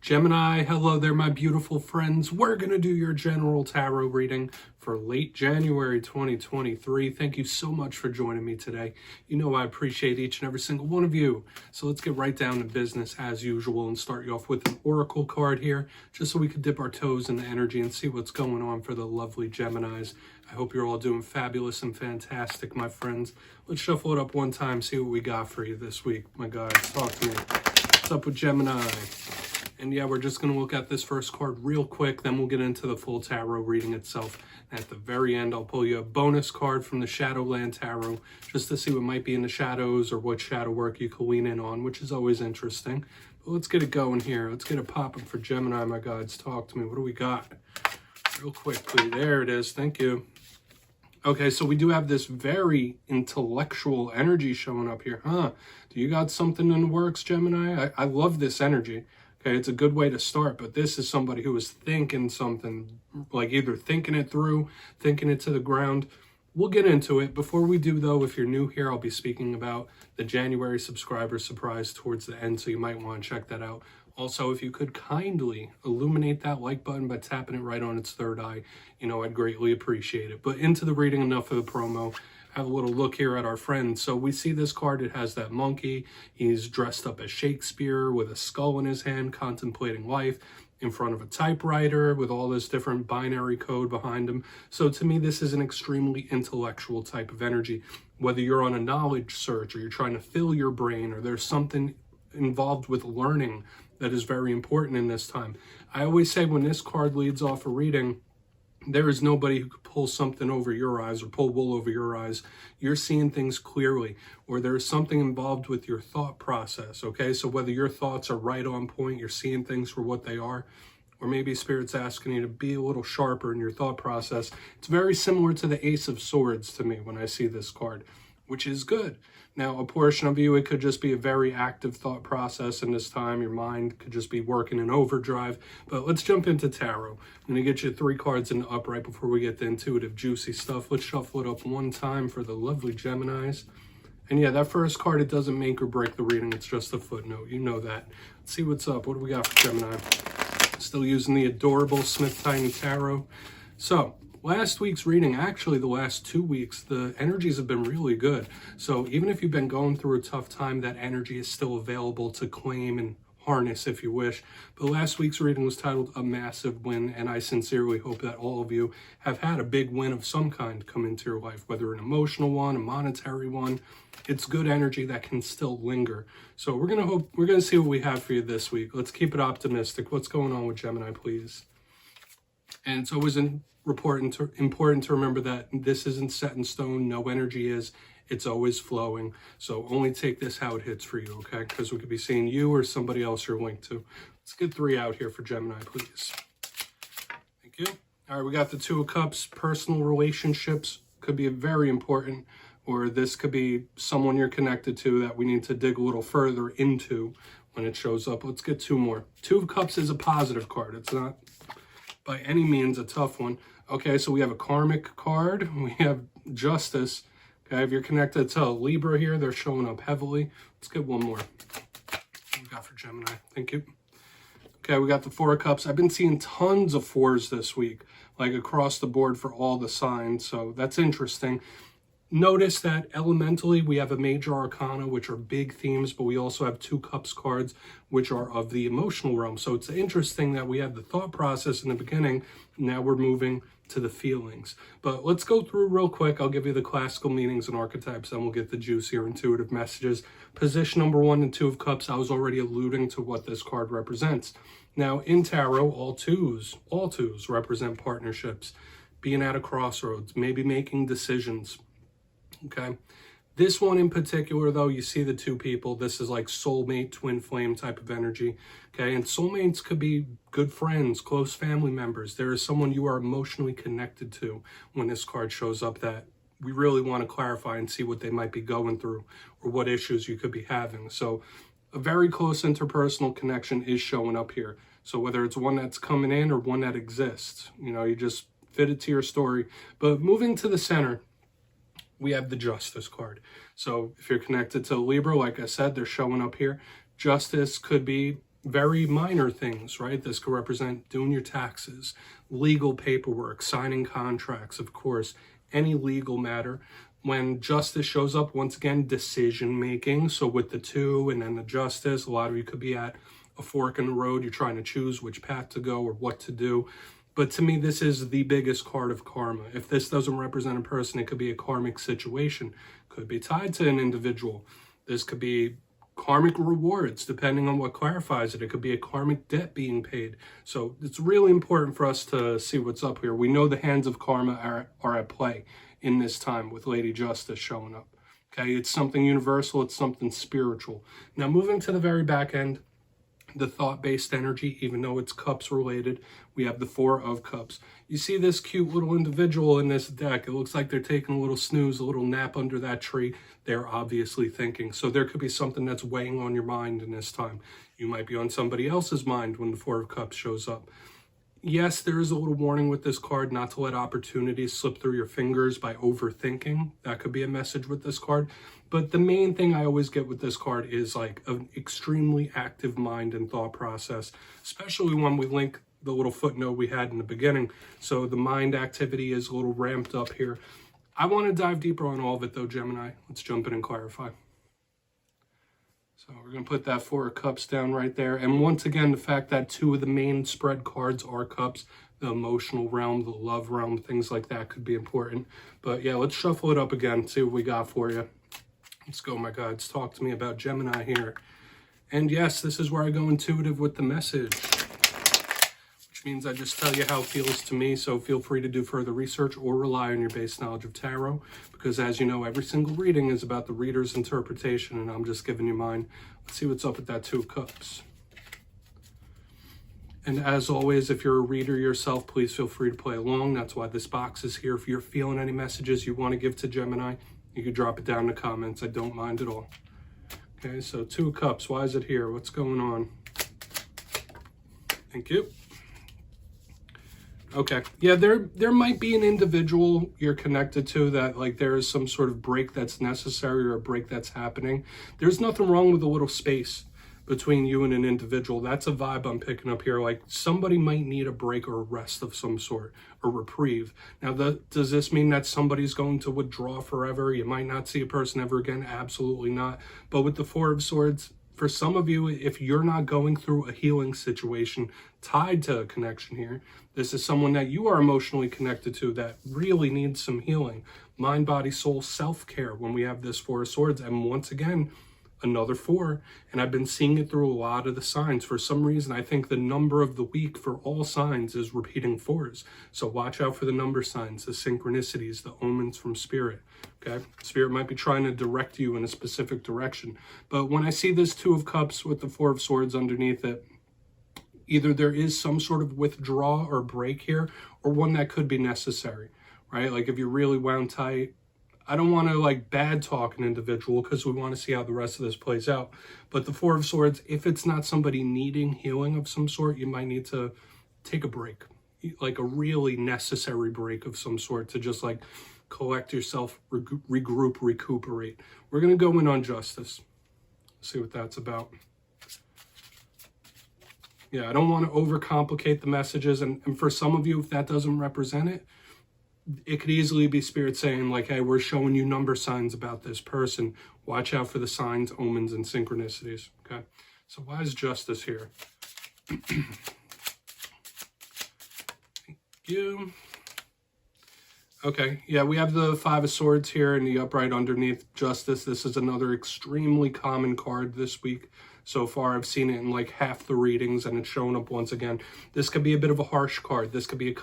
Gemini, hello there, my beautiful friends. We're going to do your general tarot reading for late January 2023. Thank you so much for joining me today. You know I appreciate each and every single one of you. So let's get right down to business as usual and start you off with an oracle card here, just so we can dip our toes in the energy and see what's going on for the lovely Geminis. I hope you're all doing fabulous and fantastic, my friends. Let's shuffle it up one time, see what we got for you this week. My God, talk to me. What's up with Gemini? And yeah, we're just going to look at this first card real quick, then we'll get into the full tarot reading itself. And at the very end, I'll pull you a bonus card from the Shadowland Tarot, just to see what might be in the shadows or what shadow work you can lean in on, which is always interesting. But let's get it going here. Let's get it popping for Gemini, my gods. Talk to me. What do we got? Real quickly. There it is. Thank you. Okay, so we do have this very intellectual energy showing up here. Do you got something in the works, Gemini? I love this energy. Okay, it's a good way to start, but this is somebody who is thinking something, like either thinking it through, thinking it to the ground. We'll get into it. Before we do, though, if you're new here, I'll be speaking about the January subscriber surprise towards the end, so you might want to check that out. Also, if you could kindly illuminate that like button by tapping it right on its third eye, I'd greatly appreciate it. But into the reading, enough of the promo. Have a little look here at our friend. So we see this card, it has that monkey. He's dressed up as Shakespeare with a skull in his hand, contemplating life in front of a typewriter with all this different binary code behind him. So to me, this is an extremely intellectual type of energy. Whether you're on a knowledge search or you're trying to fill your brain or there's something involved with learning that is very important in this time. I always say when this card leads off a reading, there is nobody who could pull something over your eyes or pull wool over your eyes. You're seeing things clearly, or there's something involved with your thought process, okay? So whether your thoughts are right on point, you're seeing things for what they are, or maybe Spirit's asking you to be a little sharper in your thought process. It's very similar to the Ace of Swords to me when I see this card, which is good. Now, a portion of you, it could just be a very active thought process in this time. Your mind could just be working in overdrive. But let's jump into tarot. I'm going to get you 3 cards in the upright before we get the intuitive, juicy stuff. Let's shuffle it up one time for the lovely Geminis. And yeah, that first card, it doesn't make or break the reading. It's just a footnote. You know that. Let's see what's up. What do we got for Gemini? Still using the adorable Smith Tiny Tarot. So, last week's reading, actually the last 2 weeks, the energies have been really good. So even if you've been going through a tough time, that energy is still available to claim and harness if you wish. But last week's reading was titled A Massive Win, and I sincerely hope that all of you have had a big win of some kind come into your life, whether an emotional one, a monetary one. It's good energy that can still linger. So we're gonna see what we have for you this week. Let's keep it optimistic. What's going on with Gemini, please? And it's always important to remember that this isn't set in stone. No energy is. It's always flowing. So only take this how it hits for you, okay? Because we could be seeing you or somebody else you're linked to. Let's get 3 out here for Gemini, please. Thank you. All right, we got the 2 of Cups. Personal relationships could be very important, or this could be someone you're connected to that we need to dig a little further into when it shows up. Let's get 2 more. 2 of Cups is a positive card. It's not by any means a tough one. Okay, so we have a Karmic card. We have Justice. Okay, if you're connected to a Libra here, they're showing up heavily. Let's get 1 more. What we got for Gemini? Thank you. Okay, we got the 4 of Cups. I've been seeing tons of 4s this week, like across the board for all the signs, so that's interesting. Notice that elementally we have a major arcana, which are big themes, but we also have 2 cups cards, which are of the emotional realm. So it's interesting that we have the thought process in the beginning. Now we're moving to the feelings. But let's go through real quick. I'll give you the classical meanings and archetypes, then we'll get the juicier intuitive messages. Position number 1 and 2 of Cups, I was already alluding to what this card represents. Now in tarot, all twos represent partnerships, being at a crossroads, maybe making decisions. Okay, this one in particular, though, you see the 2 people. This is like soulmate, twin flame type of energy. Okay, and soulmates could be good friends, close family members. There is someone you are emotionally connected to when this card shows up that we really want to clarify and see what they might be going through or what issues you could be having. So a very close interpersonal connection is showing up here. So whether it's one that's coming in or one that exists, you just fit it to your story. But moving to the center, we have the Justice card. So if you're connected to Libra, like I said, they're showing up here. Justice could be very minor things, right? This could represent doing your taxes, legal paperwork, signing contracts, of course, any legal matter. When justice shows up, once again, decision making. So with the 2 and then the justice, a lot of you could be at a fork in the road. You're trying to choose which path to go or what to do. But to me, this is the biggest card of karma. If this doesn't represent a person, it could be a karmic situation. Could be tied to an individual. This could be karmic rewards, depending on what clarifies it. It could be a karmic debt being paid. So it's really important for us to see what's up here. We know the hands of karma are at play in this time with Lady Justice showing up. Okay, it's something universal. It's something spiritual. Now, moving to the very back end, the thought-based energy, even though it's cups related, we have the 4 of cups. You see this cute little individual in this deck. It looks like they're taking a little snooze, a little nap under that tree. They're obviously thinking. So there could be something that's weighing on your mind in this time. You might be on somebody else's mind when the 4 of cups shows up. Yes, there is a little warning with this card not to let opportunities slip through your fingers by overthinking. That could be a message with this card. But the main thing I always get with this card is like an extremely active mind and thought process, especially when we link the little footnote we had in the beginning. So the mind activity is a little ramped up here. I want to dive deeper on all of it though, Gemini. Let's jump in and clarify. So we're going to put that 4 of cups down right there. And once again, the fact that 2 of the main spread cards are cups, the emotional realm, the love realm, things like that could be important. But yeah, let's shuffle it up again, see what we got for you. Let's go, my guides. Talk to me about Gemini here. And yes, this is where I go intuitive with the message, which means I just tell you how it feels to me. So feel free to do further research or rely on your base knowledge of tarot, because as you know, every single reading is about the reader's interpretation, and I'm just giving you mine. Let's see what's up with that 2 of cups. And as always, if you're a reader yourself, please feel free to play along. That's why this box is here. If you're feeling any messages you want to give to Gemini, you can drop it down in the comments. I don't mind at all. Okay, so 2 of cups. Why is it here? What's going on? Thank you. Okay, yeah, there might be an individual you're connected to that like there is some sort of break that's necessary or a break that's happening. There's nothing wrong with a little space between you and an individual. That's a vibe I'm picking up here. Like somebody might need a break or a rest of some sort, a reprieve. Now, does this mean that somebody's going to withdraw forever? You might not see a person ever again. Absolutely not. But with the 4 of Swords, for some of you, if you're not going through a healing situation tied to a connection here, this is someone that you are emotionally connected to that really needs some healing. Mind, body, soul, self-care when we have this 4 of Swords. And once again, another 4. And I've been seeing it through a lot of the signs. For some reason, I think the number of the week for all signs is repeating 4s. So watch out for the number signs, the synchronicities, the omens from spirit. Okay, spirit might be trying to direct you in a specific direction. But when I see this 2 of cups with the 4 of Swords underneath it, either there is some sort of withdrawal or break here, or one that could be necessary, right? Like if you're really wound tight, I don't want to like bad talk an individual because we want to see how the rest of this plays out. But the 4 of Swords, if it's not somebody needing healing of some sort, you might need to take a break, like a really necessary break of some sort to just like collect yourself, regroup, recuperate. We're going to go in on Justice. See what that's about. Yeah, I don't want to overcomplicate the messages. And for some of you, if that doesn't represent it, it could easily be spirit saying like, hey, we're showing you number signs about this person. Watch out for the signs, omens, and synchronicities. Okay, so why is Justice here? Thank you. Okay, yeah, we have the 5 of Swords here in the upright underneath Justice. This is another extremely common card this week. So far, I've seen it in like half the readings, and it's showing up once again. This could be a bit of a harsh card. This could be a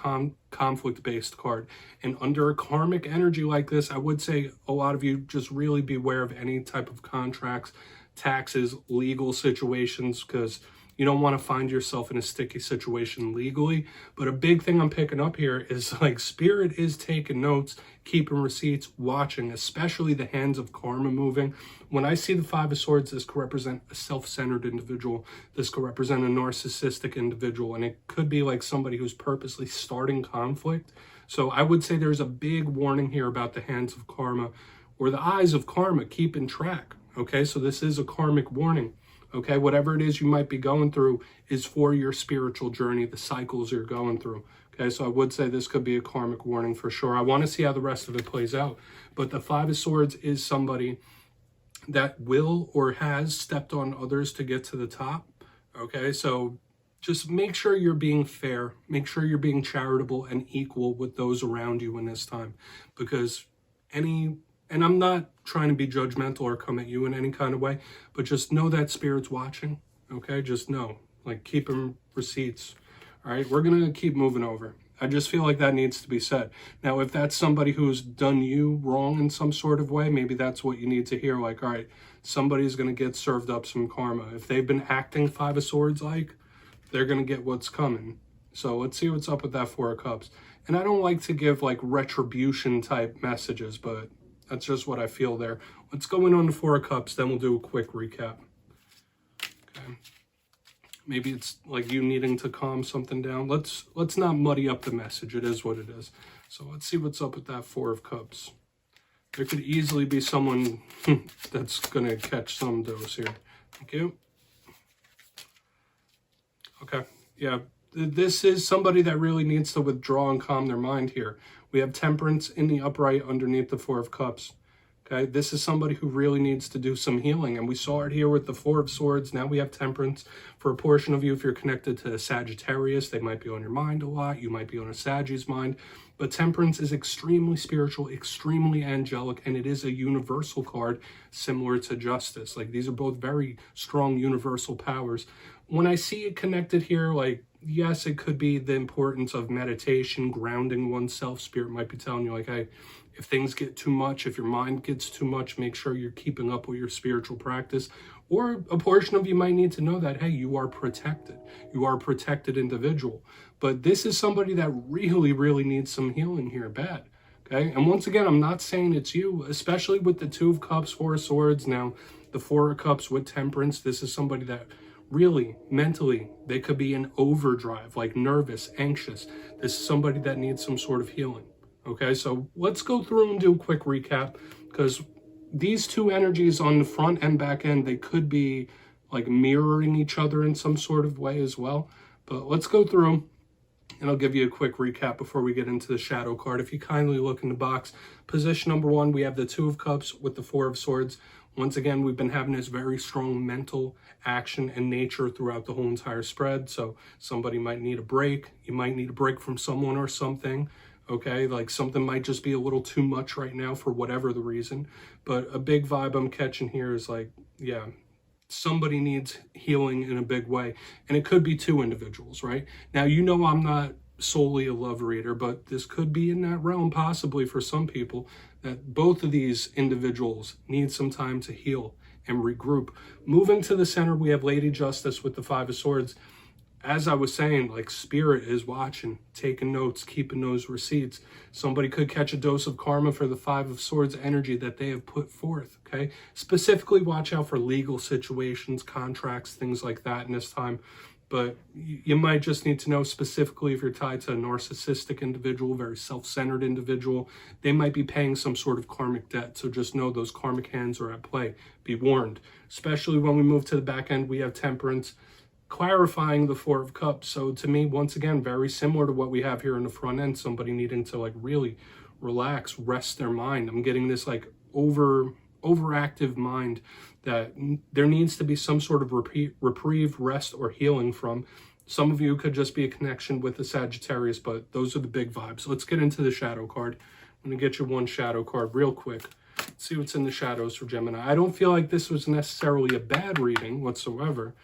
conflict-based card. And under a karmic energy like this, I would say a lot of you just really beware of any type of contracts, taxes, legal situations, because you don't want to find yourself in a sticky situation legally. But a big thing I'm picking up here is like spirit is taking notes, keeping receipts, watching, especially the hands of karma moving. When I see the 5 of Swords, this could represent a self-centered individual. This could represent a narcissistic individual. And it could be like somebody who's purposely starting conflict. So I would say there's a big warning here about the hands of karma or the eyes of karma keeping track. Okay, so this is a karmic warning. Okay, whatever it is you might be going through is for your spiritual journey, the cycles you're going through. Okay, so I would say this could be a karmic warning for sure. I want to see how the rest of it plays out. But the Five of Swords is somebody that will or has stepped on others to get to the top. Okay, so just make sure you're being fair. Make sure you're being charitable and equal with those around you in this time. Because and I'm not trying to be judgmental or come at you in any kind of way, but just know that Spirit's watching, okay? Just know, like, keep them receipts, all right? We're going to keep moving over. I just feel like that needs to be said. Now, if that's somebody who's done you wrong in some sort of way, maybe that's what you need to hear, like, all right, somebody's going to get served up some karma. If they've been acting Five of Swords like, they're going to get what's coming. So let's see what's up with that Four of Cups. And I don't like to give, like, retribution type messages, but that's just what I feel there. Let's go in on the Four of Cups, then we'll do a quick recap. Okay. Maybe it's like you needing to calm something down. Let's not muddy up the message. It is what it is. So let's see what's up with that Four of Cups. There could easily be someone that's going to catch some dose here. Thank you. Okay. Yeah. This is somebody that really needs to withdraw and calm their mind here. We have Temperance in the upright underneath the Four of Cups. Okay, this is somebody who really needs to do some healing. And we saw it here with the Four of Swords. Now we have Temperance. For a portion of you, if you're connected to Sagittarius, they might be on your mind a lot. You might be on a Sagi's mind. But Temperance is extremely spiritual, extremely angelic, and it is a universal card similar to Justice. Like, these are both very strong universal powers. When I see it connected here, like, yes, it could be the importance of meditation, grounding oneself. Spirit might be telling you, like, hey, if things get too much, if your mind gets too much, make sure you're keeping up with your spiritual practice. Or a portion of you might need to know that, hey, you are protected. You are a protected individual. But this is somebody that really, really needs some healing here, bad. Okay? And once again, I'm not saying it's you, especially with the Two of Cups, Four of Swords. Now, the Four of Cups with Temperance, this is somebody that really, mentally, they could be in overdrive, like nervous, anxious. This is somebody that needs some sort of healing. Okay, so let's go through and do a quick recap, because these two energies on the front and back end, they could be like mirroring each other in some sort of way as well. But let's go through and I'll give you a quick recap before we get into the shadow card. If you kindly look in the box, position number one, we have the Two of Cups with the Four of Swords. Once again, we've been having this very strong mental action and nature throughout the whole entire spread. So somebody might need a break. You might need a break from someone or something. Okay, like something might just be a little too much right now for whatever the reason. But a big vibe I'm catching here is like, yeah, somebody needs healing in a big way. And it could be two individuals, right? Now, you know, I'm not solely a love reader, but this could be in that realm possibly for some people, that both of these individuals need some time to heal and regroup. Moving to the center, we have Lady Justice with the Five of Swords. As I was saying, like, Spirit is watching, taking notes, keeping those receipts. Somebody could catch a dose of karma for the Five of Swords energy that they have put forth, okay? Specifically, watch out for legal situations, contracts, things like that in this time. But you might just need to know specifically if you're tied to a narcissistic individual, very self-centered individual, they might be paying some sort of karmic debt. So just know those karmic hands are at play. Be warned. Especially when we move to the back end, we have Temperance, clarifying the Four of Cups. So to me, once again, very similar to what we have here in the front end, somebody needing to like really relax, rest their mind. I'm getting this like overactive mind that there needs to be some sort of reprieve, rest, or healing from. Some of you could just be a connection with the Sagittarius, but those are the big vibes. So let's get into the shadow card. I'm going to get you one shadow card real quick. Let's see what's in the shadows for Gemini. I don't feel like this was necessarily a bad reading whatsoever,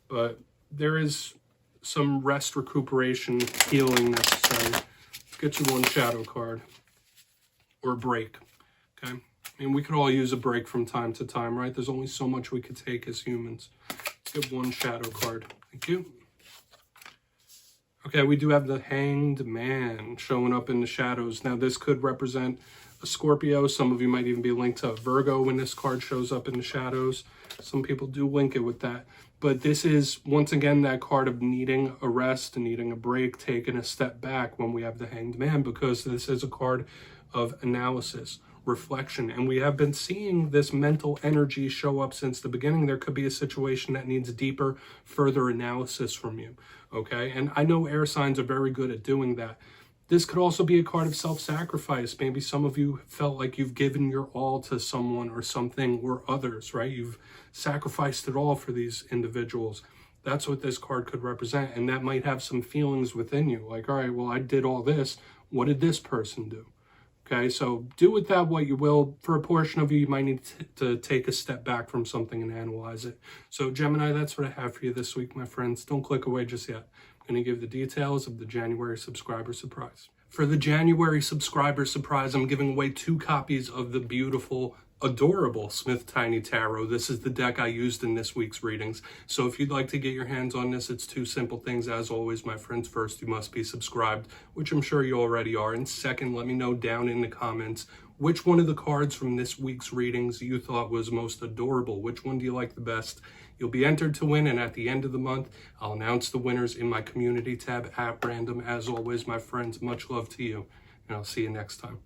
but there is some rest, recuperation, healing necessary. Let's get you one shadow card. Or a break, okay? I mean, we could all use a break from time to time, right? There's only so much we could take as humans. Let's get one shadow card. Thank you. Okay, we do have the Hanged Man showing up in the shadows. Now, this could represent a Scorpio. Some of you might even be linked to a Virgo when this card shows up in the shadows. Some people do link it with that. But this is, once again, that card of needing a rest, needing a break, taking a step back when we have the Hanged Man, because this is a card of analysis, reflection. And we have been seeing this mental energy show up since the beginning. There could be a situation that needs deeper, further analysis from you, okay? And I know air signs are very good at doing that. This could also be a card of self-sacrifice. Maybe some of you felt like you've given your all to someone or something or others, right? You've sacrificed it all for these individuals. That's what this card could represent. And that might have some feelings within you. Like, all right, well, I did all this. What did this person do? Okay, so do with that what you will. For a portion of you, you might need to take a step back from something and analyze it. So Gemini, that's what I have for you this week, my friends. Don't click away just yet. I'm going to give the details of the January subscriber surprise. For the January subscriber surprise, I'm giving away 2 copies of the beautiful, adorable Smith Tiny Tarot. This is the deck I used in this week's readings. So if you'd like to get your hands on this, it's 2 simple things. As always, my friends, first, you must be subscribed, which I'm sure you already are. And second, let me know down in the comments which one of the cards from this week's readings you thought was most adorable. Which one do you like the best? You'll be entered to win, and at the end of the month, I'll announce the winners in my community tab at random. As always, my friends, much love to you, and I'll see you next time.